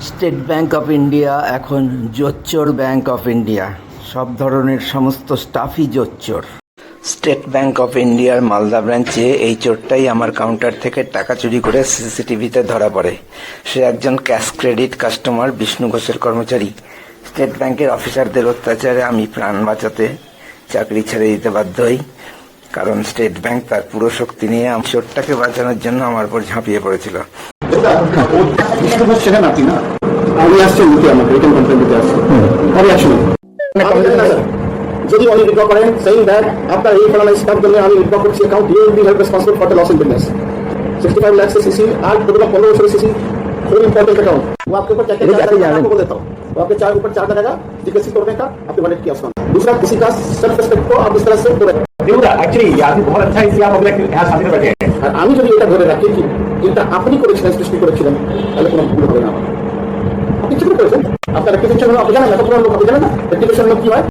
State bank of India এখন জোচ্চোর bank of India. সব ধরনের সমস্ত স্টাফই জোচ্চোর। স্টেট ব্যাংক অফ ইন্ডিয়ার মালদা ব্রাঞ্চে এই চোরটাই আমার কাউন্টার থেকে টাকা চুরি করে সিসিটিভিতে ধরা পড়ে। সে একজন ক্যাশ ক্রেডিট কাস্টমার, বিষ্ণু ঘোষের কর্মচারী। স্টেট ব্যাংকের অফিসারদের অত্যাচারে আমি প্রাণ বাঁচাতে চাকরি ছেড়ে দিতে বাধ্য হই, কারণ স্টেট ব্যাংক তার পুরো শক্তি নিয়ে চোরটাকে বাঁচানোর জন্য আমার উপর ঝাঁপিয়ে পড়েছিল। আমি আসছি আমাকে রিটার্ন কমপ্লেন দিতে আসছি। আমি আসলে যদি উনি উইথড্র করেন সেইং দ্যাট আপনার এই ফলানা স্টাফ জন্য আমি উইথড্র করছি account, you will be held responsible for the loss in business. 65 lakh से सीसी आज टोटल 15 वर्ष सीसी फुल इंपॉर्टेंट अकाउंट। वो आपके ऊपर क्या क्या बोल देता हूँ, वो आपके चार ऊपर चार्ज लगेगा डिपोजिट करने का, आपके वॉलेट की ऑप्शन। दूसरा, किसी का सेल्फ रेस्पेक्ट को आप इस तरह से एक्चुअली ये आदमी बहुत अच्छा है, इसलिए आप अपने यहाँ सामने बैठे हैं। আর আমি যদি এটা ধরে রাখি কি এটা আপনি করেছিলেন, সৃষ্টি করেছিলেন, তাহলে কোনো ভুল হবে না। আপনি কি করেছেন? আপনার রেপুটেশন আপনি জানেন না, তো পুরো লোক আপনি জানেন না রেপুটেশন কি হয়।